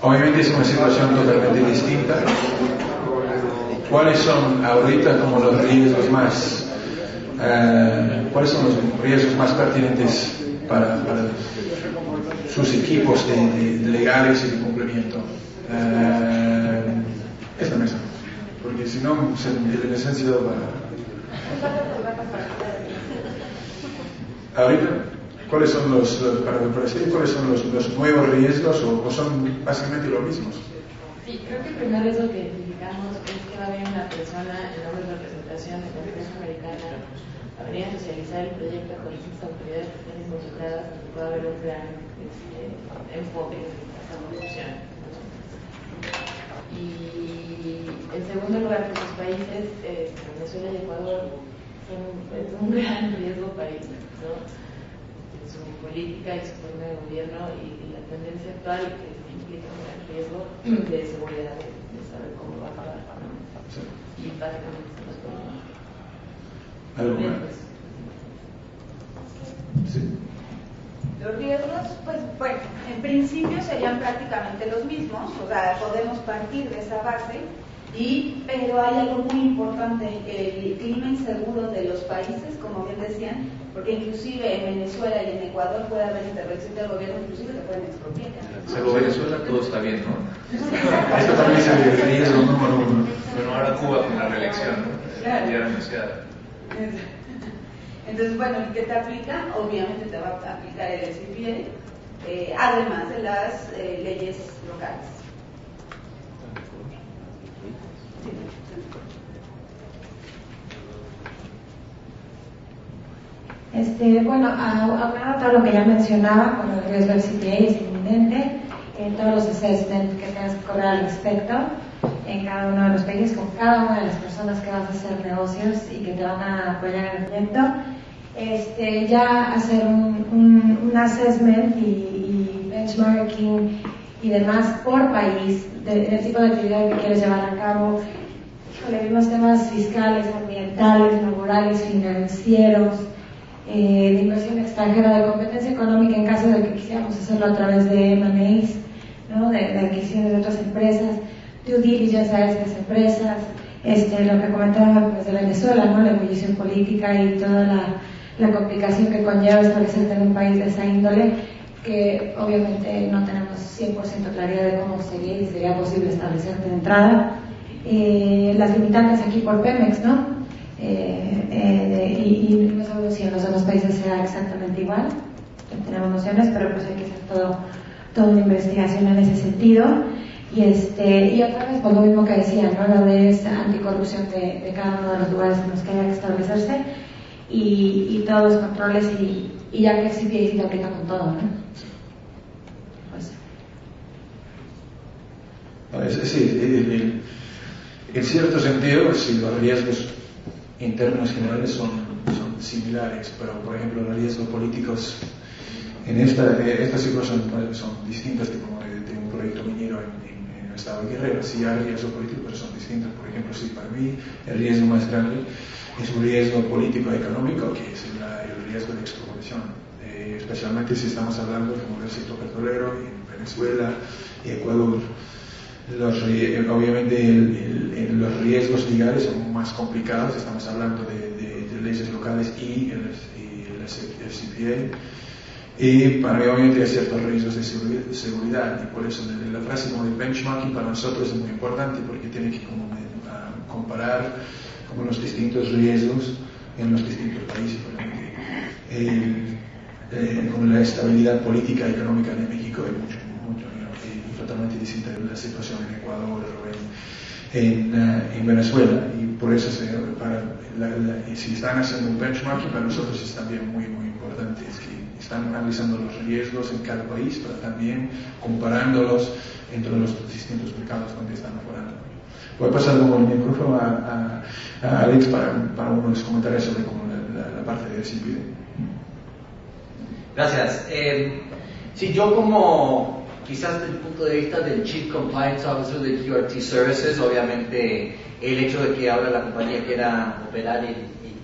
Obviamente es una situación totalmente distinta. ¿Cuáles son ahorita como los riesgos más, cuáles son los riesgos más pertinentes para sus equipos de legales y de cumplimiento? Esta mesa, porque si no, el esencia va. Ahorita, ¿cuáles son cuáles son los nuevos riesgos o son básicamente los mismos? Sí, creo que el primer riesgo que identificamos es que va a haber una persona en nombre de representación de la Comisión Americana a venir a socializar el proyecto con las autoridades que estén involucradas, que pueda haber un gran enfoque en esta corrupción. Y en segundo lugar, pues los países, Venezuela y Ecuador, es un gran riesgo para ellos, ¿no? Su política y su forma de gobierno y la tendencia actual que implica un gran riesgo de seguridad, de saber cómo va a acabar, ¿no? Sí. Y básicamente son los problemas. ¿Algo más? Sí. Los riesgos, pues bueno, en principio serían prácticamente los mismos, o sea, podemos partir de esa base, pero hay algo muy importante, el clima inseguro de los países, como bien decían, porque inclusive en Venezuela y en Ecuador puede haber intervención del gobierno, inclusive te pueden expropiar, ¿no? Salvo Venezuela todo está bien, ¿no? Esto también es el riesgo número uno. Bueno, ahora Cuba con la reelección, ¿no? Claro. Ya anunciada. Entonces, bueno, ¿qué te aplica? Obviamente te va a aplicar el SPA, además de las leyes locales. Bueno, aunado todo lo que ya mencionaba, con el riesgo del CPA es inminente, todos los assessments que tengas que correr al respecto en cada uno de los países, con cada una de las personas que vas a hacer negocios y que te van a apoyar en el proyecto, ya hacer un assessment y benchmarking y demás por país del tipo de actividad que quieres llevar a cabo. Híjole, vimos temas fiscales, ambientales, laborales, financieros, de inversión extranjera, de competencia económica en caso de que quisiéramos hacerlo a través de M&As, ¿no? de adquisiciones de otras empresas, due diligence a estas empresas, lo que comentaba pues, de Venezuela, ¿no? La ebullición política y toda la complicación que conlleva establecerte en un país de esa índole, que obviamente no tenemos 100% claridad de cómo sería posible establecerte de entrada. Las limitantes aquí por Pemex, ¿no? Y no sabemos si en los demás países será exactamente igual, no tenemos nociones, pero pues hay que hacer toda una investigación en ese sentido. Y otra vez, pues lo mismo que decía, ¿no? La de esa anticorrupción de cada uno de los lugares en los que haya que establecerse y todos los controles y ya que existe y se aplica con todo, ¿no? Pues. Sí, en cierto sentido, sí, los riesgos internos generales son similares, pero por ejemplo los riesgos políticos en esta situación son distintas de como de un proyecto minero en el estado de Guerrero. Sí hay riesgos políticos, pero son distintos. Por ejemplo, sí, para mí el riesgo más grande es un riesgo político económico, que es el riesgo de expropiación, especialmente si estamos hablando como del sector petrolero en Venezuela y Ecuador. Obviamente los riesgos legales son más complicados, estamos hablando de leyes locales y el CPA, y para mí obviamente hay ciertos riesgos de seguridad, y por eso la frase como de benchmarking para nosotros es muy importante, porque tiene que comparar como los distintos riesgos en los distintos países. Con la estabilidad política y económica de México es mucho totalmente distinta de la situación en Ecuador o en Venezuela, y por eso si están haciendo un benchmarking para nosotros es también muy importante, es que están analizando los riesgos en cada país, pero también comparándolos entre los distintos mercados donde están operando. Voy a pasar luego el micrófono a Alex para unos comentarios sobre como la parte de CPD. Gracias. Sí, yo como quizás desde el punto de vista del Chief Compliance Officer de QRT Services, obviamente el hecho de que ahora la compañía quiera operar y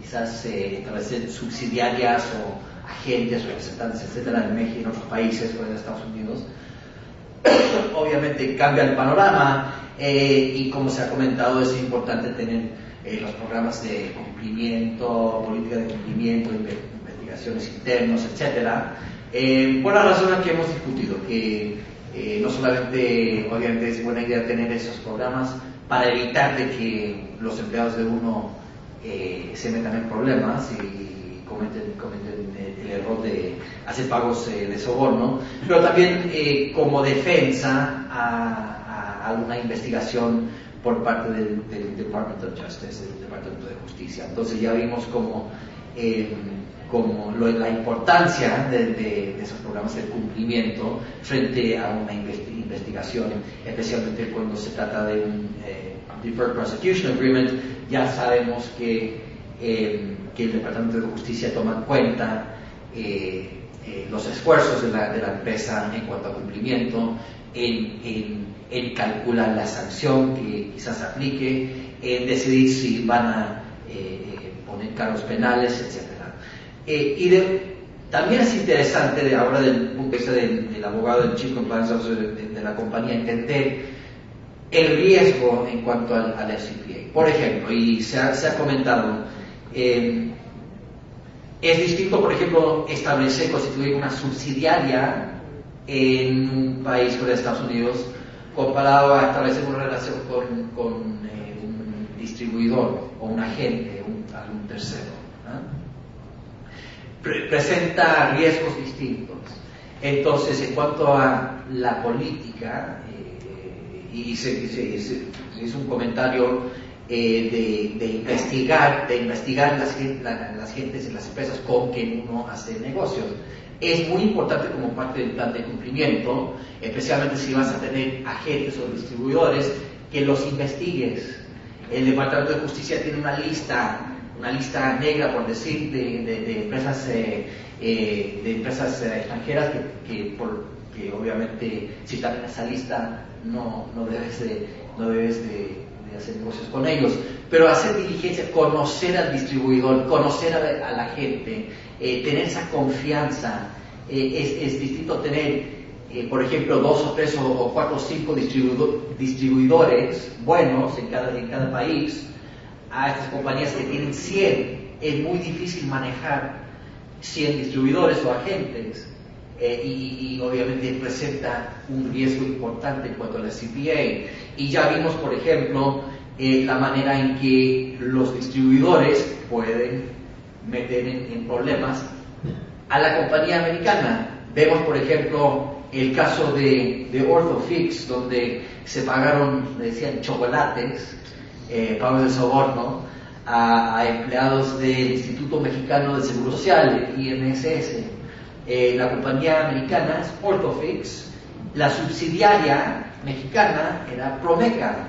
quizás establecer subsidiarias o agentes, representantes, etcétera, en México y en otros países, fuera de Estados Unidos, obviamente cambia el panorama y como se ha comentado es importante tener los programas de cumplimiento, política de cumplimiento, investigaciones internas, etcétera, por las razones que hemos discutido, que no solamente obviamente es buena idea tener esos programas para evitar de que los empleados de uno se metan en problemas y cometen el error de hacer pagos de soborno, pero también como defensa a una investigación por parte del Department of Justice, del Departamento de Justicia. Entonces ya vimos como la importancia de esos programas de cumplimiento frente a una investigación, especialmente cuando se trata de un Deferred Prosecution Agreement. Ya sabemos que el Departamento de Justicia toma en cuenta los esfuerzos de la empresa en cuanto a cumplimiento, en calcular la sanción que quizás aplique, en decidir si van a poner cargos penales, etc. También es interesante, ahora desde el punto de vista del abogado, del Chief Compliance Officer de la compañía, entender el riesgo en cuanto al FCPA. Por ejemplo, y se ha comentado, es distinto, por ejemplo, constituir una subsidiaria en un país como Estados Unidos comparado a establecer una relación con un distribuidor o un agente, algún tercero. Presenta riesgos distintos. Entonces, en cuanto a la política, y se hizo un comentario de investigar las gentes y las empresas con quien uno hace negocios. Es muy importante como parte del plan de cumplimiento, especialmente si vas a tener agentes o distribuidores, que los investigues. El Departamento de Justicia tiene una lista negra, por decir, de empresas extranjeras que obviamente si están en esa lista no debes de hacer negocios con ellos, pero hacer diligencia, conocer al distribuidor, conocer a la gente, tener esa confianza. Es distinto tener, por ejemplo, 2 o 3 o 4 o 5 distribuidores buenos en cada país, a estas compañías que tienen 100. Es muy difícil manejar 100 distribuidores o agentes. Y obviamente presenta un riesgo importante en cuanto a la CPA. Y ya vimos, por ejemplo, la manera en que los distribuidores pueden meter en problemas a la compañía americana. Vemos, por ejemplo, el caso de Orthofix, donde se pagaron, decían, chocolates, pagos de soborno a empleados del Instituto Mexicano de Seguro Social, IMSS. La compañía americana es Orthofix, la subsidiaria mexicana era Promeca,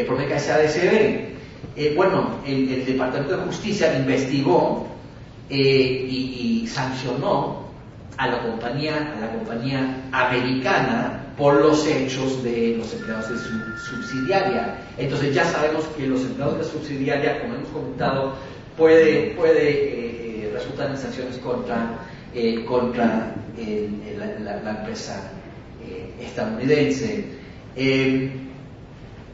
Promeca SADCB. Bueno, el Departamento de Justicia investigó y sancionó a la compañía americana por los hechos de los empleados de su subsidiaria. Entonces ya sabemos que los empleados de la subsidiaria, como hemos comentado, puede resultar en sanciones contra la empresa estadounidense.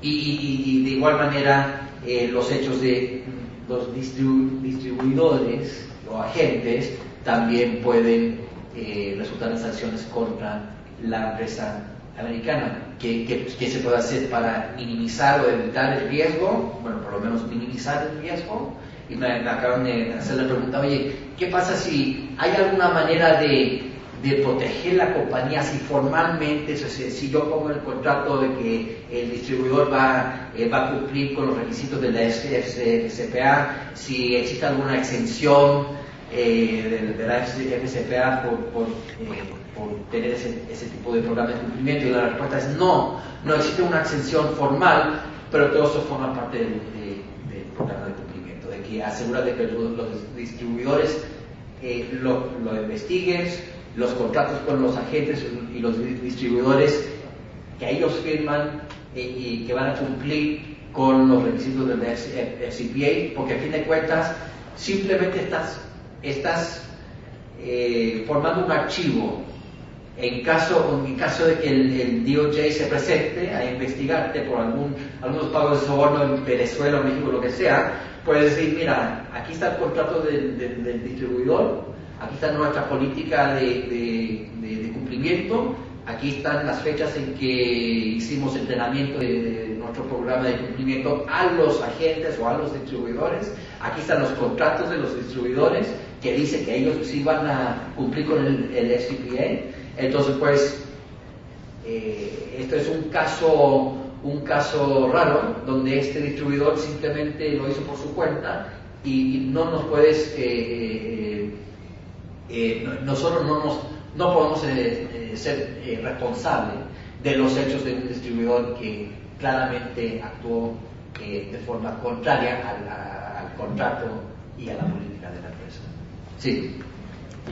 Y de igual manera los hechos de los distribuidores o agentes también pueden resultar en sanciones contra la empresa americana. ¿Qué se puede hacer para minimizar o evitar el riesgo? Bueno, por lo menos minimizar el riesgo. Y me acaban de hacer la pregunta, oye, ¿qué pasa si hay alguna manera de proteger la compañía, si formalmente, si yo pongo el contrato de que el distribuidor va a cumplir con los requisitos de la FCPA, si existe alguna exención de la FCPA por tener ese tipo de programa de cumplimiento? Y la respuesta es no existe una exención formal, pero todo eso forma parte del programa de cumplimiento, de que asegura de que los distribuidores lo investigues, los contratos con los agentes y los distribuidores que ellos firman y que van a cumplir con los requisitos del FCPA, porque a fin de cuentas simplemente estás formando un archivo En caso de que el DOJ se presente a investigarte por algunos pagos de soborno en Venezuela o México, lo que sea, puedes decir, mira, aquí está el contrato del distribuidor, aquí está nuestra política de cumplimiento, aquí están las fechas en que hicimos entrenamiento de nuestro programa de cumplimiento a los agentes o a los distribuidores, aquí están los contratos de los distribuidores que dice que ellos sí van a cumplir con el FCPA. Entonces, pues, esto es un caso raro donde este distribuidor simplemente lo hizo por su cuenta y no nos puedes, nosotros no podemos ser responsables de los hechos de un distribuidor que claramente actuó de forma contraria al contrato y a la política de la empresa. Sí.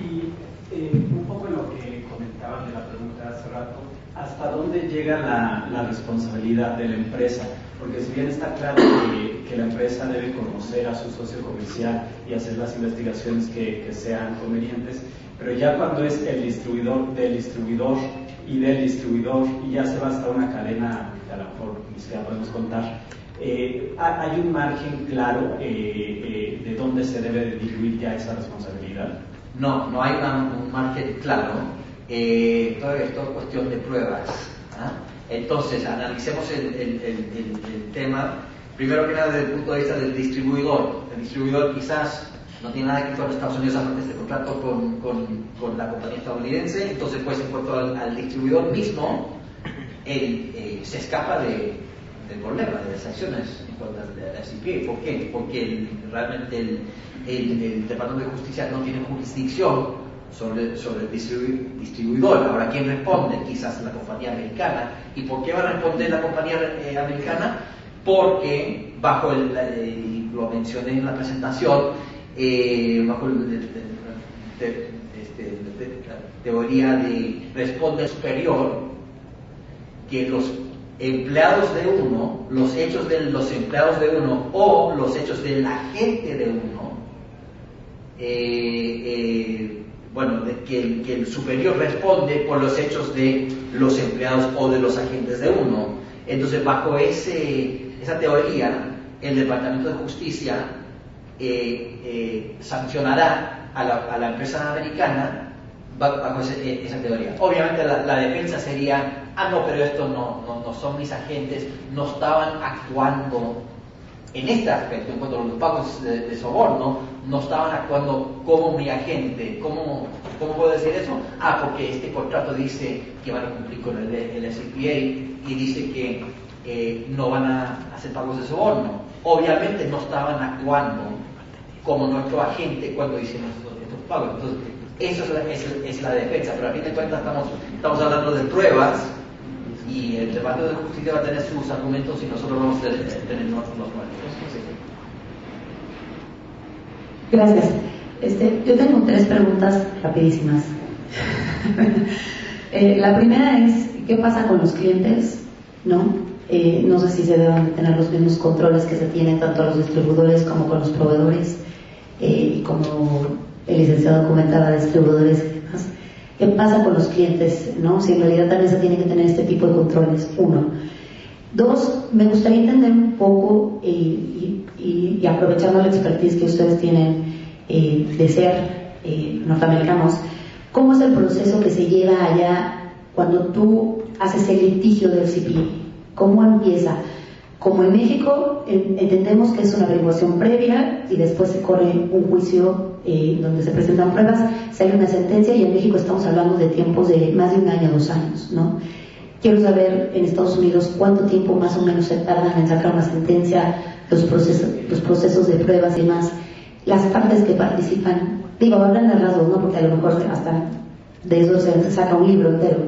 Y un poco en lo que comentaban de la pregunta hace rato, ¿hasta dónde llega la responsabilidad de la empresa? Porque si bien está claro que la empresa debe conocer a su socio comercial y hacer las investigaciones que sean convenientes, pero ya cuando es el distribuidor del distribuidor y del distribuidor, y ya se va hasta una cadena que a lo mejor ni siquiera podemos contar, ¿hay un margen claro de dónde se debe de diluir ya esa responsabilidad? No hay un margen claro. Todo esto es cuestión de pruebas. Entonces, analicemos el tema, primero que nada, desde el punto de vista del distribuidor. El distribuidor quizás no tiene nada que ver con Estados Unidos a este contrato con la compañía estadounidense, entonces, pues, en cuanto al distribuidor mismo, él se escapa del problema, de las acciones en cuanto al FCPA. ¿Por qué? Porque realmente el Departamento de Justicia no tiene jurisdicción sobre el distribuidor. Ahora, ¿quién responde? Quizás la compañía americana. ¿Y por qué va a responder la compañía americana? Porque bajo lo mencioné en la presentación, bajo la teoría de responde superior, que los empleados de uno, los hechos de los empleados de uno o los hechos del agente de uno, que el superior responde por los hechos de los empleados o de los agentes de uno. Entonces, bajo esa teoría, el Departamento de Justicia sancionará a la empresa americana bajo esa teoría. Obviamente la defensa sería, no, pero estos no son mis agentes, no estaban actuando en este aspecto, en cuanto a los pagos de soborno, no estaban actuando como mi agente. ¿Cómo puedo decir eso? Porque este contrato dice que van a cumplir con el FCPA y dice que no van a hacer pagos de soborno. Obviamente no estaban actuando como nuestro agente cuando hicieron estos pagos. Entonces, eso es la defensa, pero a fin de cuentas estamos hablando de pruebas y el Departamento de Justicia va a tener sus argumentos y nosotros vamos a tener los nuestros. Gracias. Yo tengo 3 preguntas rapidísimas. La primera es, ¿qué pasa con los clientes? No sé si se deben de tener los mismos controles que se tienen tanto a los distribuidores como con los proveedores, y como el licenciado comentaba, distribuidores y demás. ¿Qué pasa con los clientes? Si en realidad también se tiene que tener este tipo de controles. 1. 2, me gustaría entender un poco y aprovechando la expertise que ustedes tienen de ser norteamericanos, ¿cómo es el proceso que se lleva allá cuando tú haces el litigio del CPA? ¿Cómo empieza? Como en México entendemos que es una averiguación previa y después se corre un juicio donde se presentan pruebas, sale una sentencia, y en México estamos hablando de tiempos de más de 1 año, 2 años, Quiero saber en Estados Unidos cuánto tiempo más o menos se tardan en sacar una sentencia, los procesos de pruebas y demás, las partes que participan. Hablan de rasgos, porque a lo mejor hasta de eso se saca un libro entero.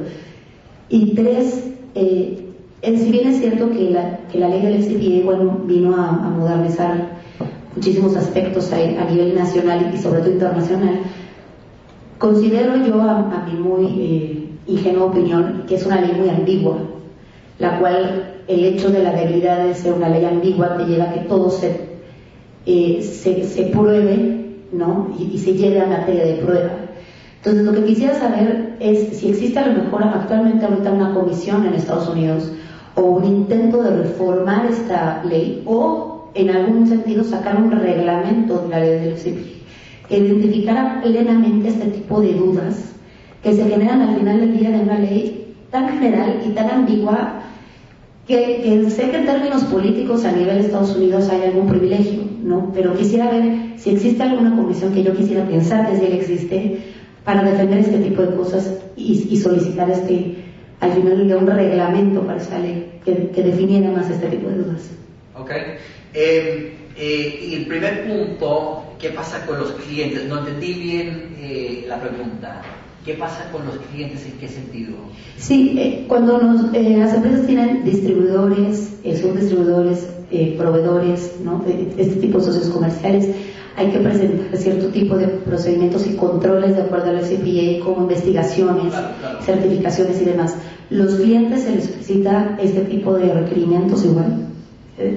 Y 3, si bien es cierto que la ley del FCPA vino a modernizar muchísimos aspectos a nivel nacional y sobre todo internacional, considero yo a mi muy ingenua opinión que es una ley muy ambigua, la cual el hecho de la debilidad de ser una ley ambigua te lleva a que todo se pruebe, y se lleve a materia de prueba. Entonces, lo que quisiera saber es si existe a lo mejor actualmente ahorita una comisión en Estados Unidos o un intento de reformar esta ley o en algún sentido sacar un reglamento de la ley del FCPA que identificara plenamente este tipo de dudas que se generan al final del día de una ley tan general y tan ambigua que sé que en términos políticos a nivel de Estados Unidos hay algún privilegio, ¿no? Pero quisiera ver si existe alguna comisión que yo quisiera pensar que sí existe para defender este tipo de cosas y solicitar al final de un reglamento para esa ley que definiera más este tipo de dudas. Ok. Y el primer punto, ¿qué pasa con los clientes? No entendí bien la pregunta. ¿Qué pasa con los clientes? ¿En qué sentido? Sí, cuando las empresas tienen distribuidores, subdistribuidores, proveedores, ¿no? Este tipo de socios comerciales, hay que presentar cierto tipo de procedimientos y controles de acuerdo al FCPA, como investigaciones, claro. Certificaciones y demás. ¿Los clientes se les solicita este tipo de requerimientos igual?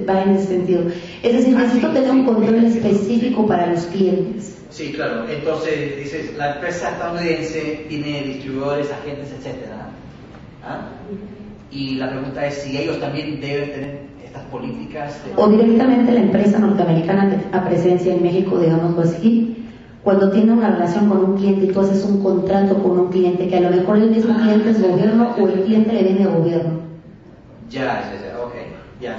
Va en ese sentido. Es decir, necesito tener un control específico para los clientes. Sí, claro. Entonces, dices, la empresa estadounidense tiene distribuidores, agentes, etcétera. ¿Ah? Y la pregunta es si ellos también deben tener estas políticas. O directamente la empresa norteamericana a presencia en México, digamos así, cuando tiene una relación con un cliente y tú haces un contrato con un cliente, que a lo mejor el mismo cliente es gobierno o el cliente le viene a gobierno. Ya, ok, ya.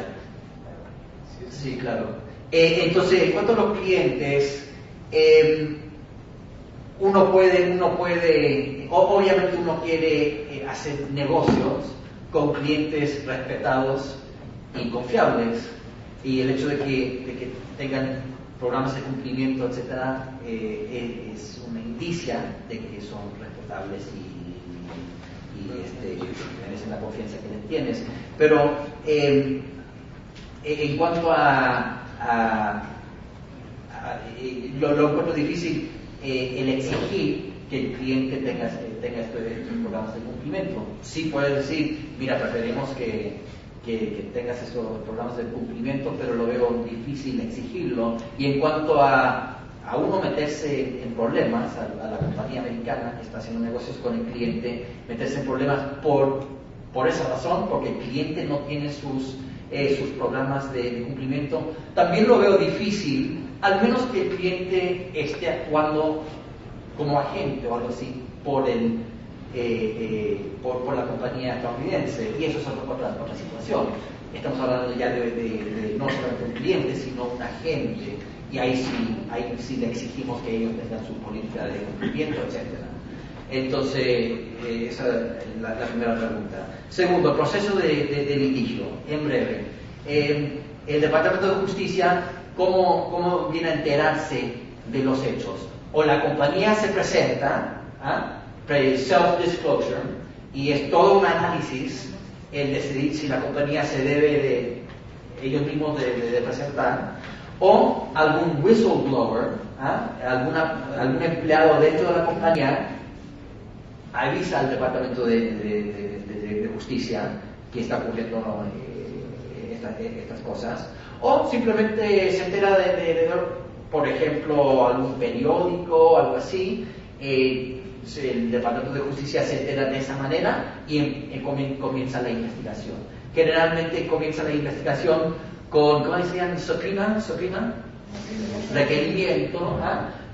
Sí, claro. Entonces, en cuanto a los clientes, uno puede, obviamente uno quiere hacer negocios con clientes respetados y confiables, y el hecho de que tengan programas de cumplimiento, etcétera, es una indicia de que son respetables y merecen la confianza que les tienes. Pero en cuanto lo encuentro difícil el exigir que el cliente tenga estos programas de cumplimiento. Sí puedes decir, mira, preferimos que tengas estos programas de cumplimiento, pero lo veo difícil exigirlo. Y en cuanto a uno meterse en problemas, a la compañía americana que está haciendo negocios con el cliente, meterse en problemas por esa razón, porque el cliente no tiene sus programas de cumplimiento, también lo veo difícil, al menos que el cliente esté actuando como agente o algo así por la compañía estadounidense, y eso es otra situación. Estamos hablando ya de no solamente un cliente, sino un agente, y ahí sí le exigimos que ellos tengan su política de cumplimiento, etcétera. Entonces, esa es la primera pregunta. Segundo, proceso de litigio, en breve. El Departamento de Justicia, ¿cómo viene a enterarse de los hechos? O la compañía se presenta, self-disclosure, y es todo un análisis el decidir si la compañía se debe ellos mismos de presentar, o algún whistleblower, algún empleado dentro de la compañía avisa al Departamento de Justicia que está ocurriendo estas cosas, o simplemente se entera de por ejemplo, algún periódico, algo así. El Departamento de Justicia se entera de esa manera y comienza la investigación. Generalmente comienza la investigación con, ¿cómo se llama? Subpoena, requerimiento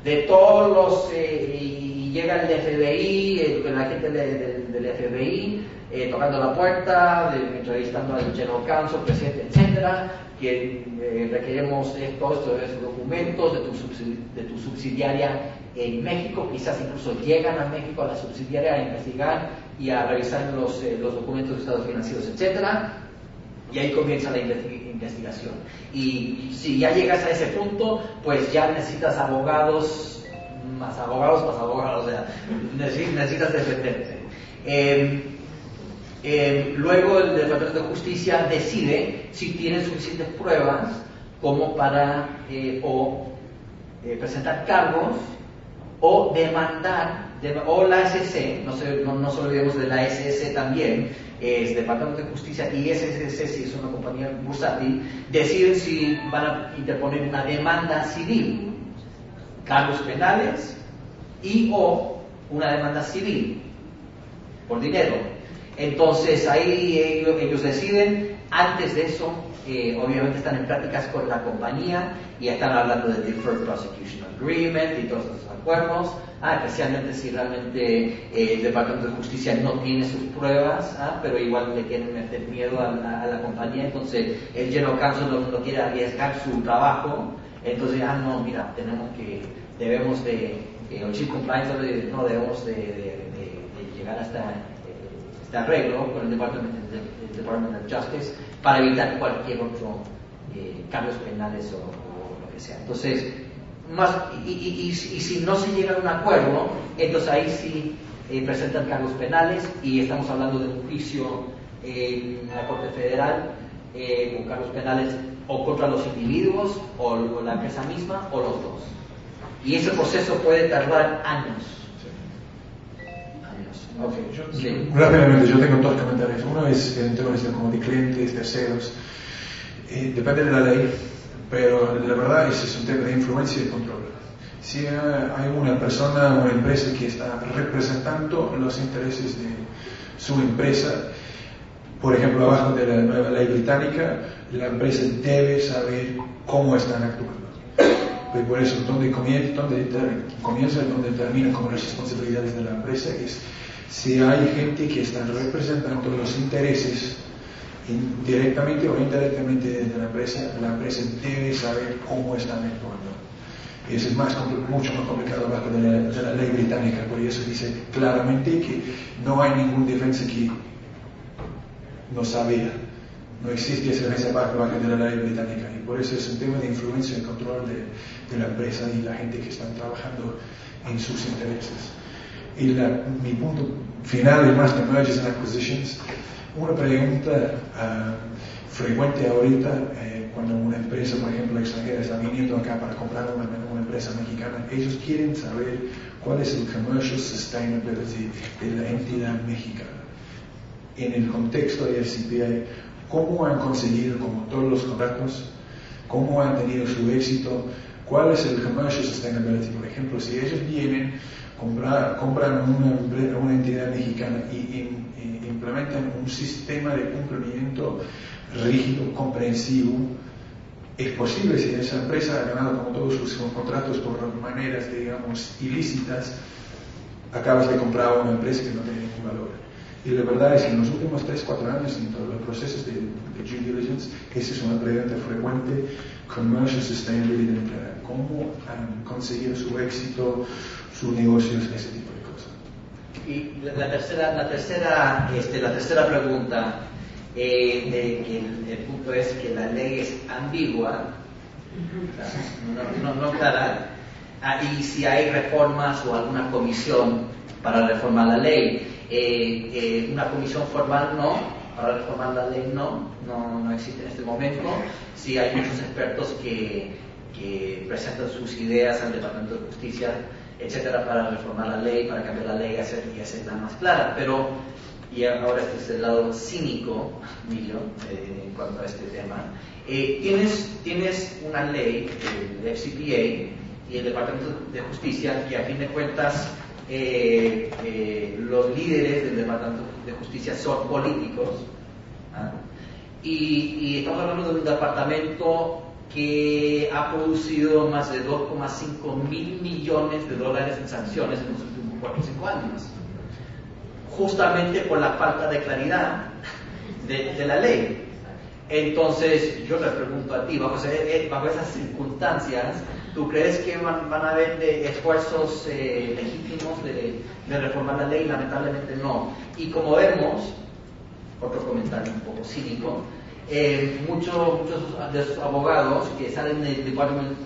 de todos los, y llega el FBI, la gente del FBI tocando la puerta, entrevistando al General Counsel, presidente, etcétera, que requeremos todos estos documentos de tu subsidiaria en México. Quizás incluso llegan a México a la subsidiaria a investigar y a revisar los documentos de estados financieros, etcétera, y ahí comienza la investigación. Y si ya llegas a ese punto, pues ya necesitas abogados, o sea, necesitas defenderte. Luego el Departamento de Justicia decide si tiene suficientes pruebas como para presentar cargos o demandar, o la SEC, no se olvidemos de la SEC también, es Departamento de Justicia y SEC, si es una compañía bursátil, deciden si van a interponer una demanda civil, cargos penales y o una demanda civil por dinero. Entonces ahí ellos deciden. Antes de eso, obviamente están en prácticas con la compañía y están hablando de Deferred Prosecution Agreement y todos esos acuerdos, especialmente si realmente el Departamento de Justicia no tiene sus pruebas, pero igual le quieren meter miedo a la compañía. Entonces el General Counsel no quiere arriesgar su trabajo. Entonces, no, mira, debemos de, el Chief Compliance no debemos de llegar hasta este arreglo con el Department of Justice para evitar cualquier otro cambios penales o lo que sea. Entonces, y si no se llega a un acuerdo, entonces ahí sí presentan cargos penales y estamos hablando de un juicio en la Corte Federal con cargos penales o contra los individuos o la empresa misma o los dos. Y ese proceso puede tardar años. Okay. Rápidamente, yo tengo dos comentarios. Uno es en temas como de clientes, terceros. Depende de la ley, pero la verdad es un tema de influencia y control. Si hay una persona, una empresa que está representando los intereses de su empresa, por ejemplo, abajo de la nueva ley británica, la empresa debe saber cómo están actuando. Y por eso, donde comienza, donde termina con las responsabilidades de la empresa, es si hay gente que está representando los intereses directamente o indirectamente de la empresa debe saber cómo están actuando. Y eso es mucho más complicado abajo de la ley británica, por eso dice claramente que no hay ninguna defensa que no sabía. No existe esa parte bajo de la ley británica, y por eso es un tema de influencia y control de la empresa y la gente que están trabajando en sus intereses. Y mi punto final es más de mergers and acquisitions. Una pregunta frecuente ahorita cuando una empresa, por ejemplo, extranjera está viniendo acá para comprar una empresa mexicana, ellos quieren saber cuál es el commercial sustainability de la entidad mexicana. En el contexto de FCPA, cómo han conseguido, como todos los contratos, cómo han tenido su éxito, cuál es el commercial sustainability. Por ejemplo, si ellos vienen, compran una entidad mexicana y implementan un sistema de cumplimiento rígido, comprensivo, es posible, si esa empresa ha ganado como todos sus contratos por maneras, digamos, ilícitas, acabas de comprar una empresa que no tiene ningún valor. Y la verdad es que en los últimos 3-4 años, en todos los procesos de due diligence, esa es una pregunta frecuente: commercial sustainability, cómo han conseguido su éxito, sus negocios, ese tipo de cosas. Y la tercera pregunta, el punto es que la ley es ambigua, no clara, y si hay reformas o alguna comisión para reformar la ley. Una comisión formal no, para reformar la ley no existe en este momento. Sí hay muchos expertos que presentan sus ideas al Departamento de Justicia, etcétera, para reformar la ley, para cambiar la ley y hacerla más clara. Pero, y ahora este es el lado cínico mío en cuanto a este tema, tienes una ley, el FCPA y el Departamento de Justicia, que a fin de cuentas los líderes del Departamento de Justicia son políticos, y estamos hablando de un departamento que ha producido más de 2,5 mil millones de dólares en sanciones en los últimos 4 o 5 años, justamente por la falta de claridad de la ley. Entonces yo les pregunto a ti, bajo esas circunstancias, ¿tú crees que van a haber esfuerzos legítimos de reformar la ley? Lamentablemente no. Y como vemos, otro comentario un poco cínico, muchos de esos abogados que salen del Department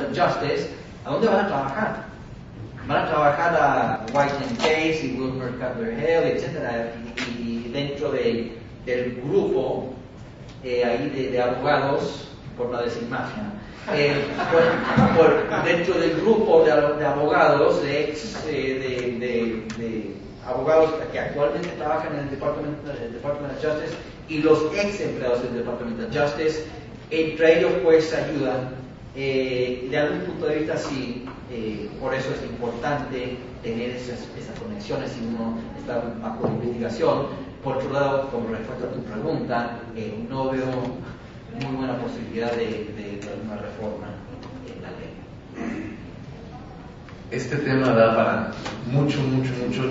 of Justice, ¿a dónde van a trabajar? Van a trabajar a White & Case y Wilmer Cutler Hill, etc. Y dentro del grupo ahí de abogados, por no decir mafia, dentro del grupo de abogados, de abogados que actualmente trabajan en el Department of Justice y los ex empleados del Department of Justice, entre ellos pues ayudan. De algún punto de vista, si Por eso es importante tener esas conexiones si uno está bajo investigación. Por otro lado, como respuesta a tu pregunta, no veo muy buena posibilidad de una reforma en la ley. Este tema da para mucho,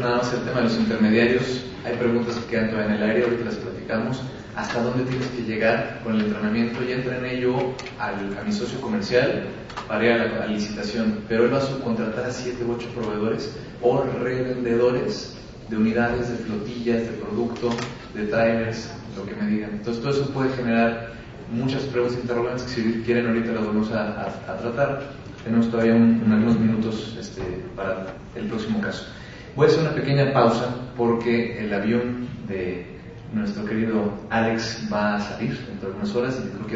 nada más el tema de los intermediarios. Hay preguntas que quedan todavía en el aire, ahorita las platicamos. ¿Hasta dónde tienes que llegar con el entrenamiento? Ya entrené yo a mi socio comercial para ir a la licitación, pero él va a subcontratar a 7 u 8 proveedores o revendedores de unidades, de flotillas, de producto, de trailers, lo que me digan. Entonces todo eso puede generar muchas preguntas e interrogantes que si quieren ahorita las vamos a tratar. Tenemos todavía unos minutos para el próximo caso. Voy a hacer una pequeña pausa porque el avión de nuestro querido Alex va a salir dentro de unas horas y creo que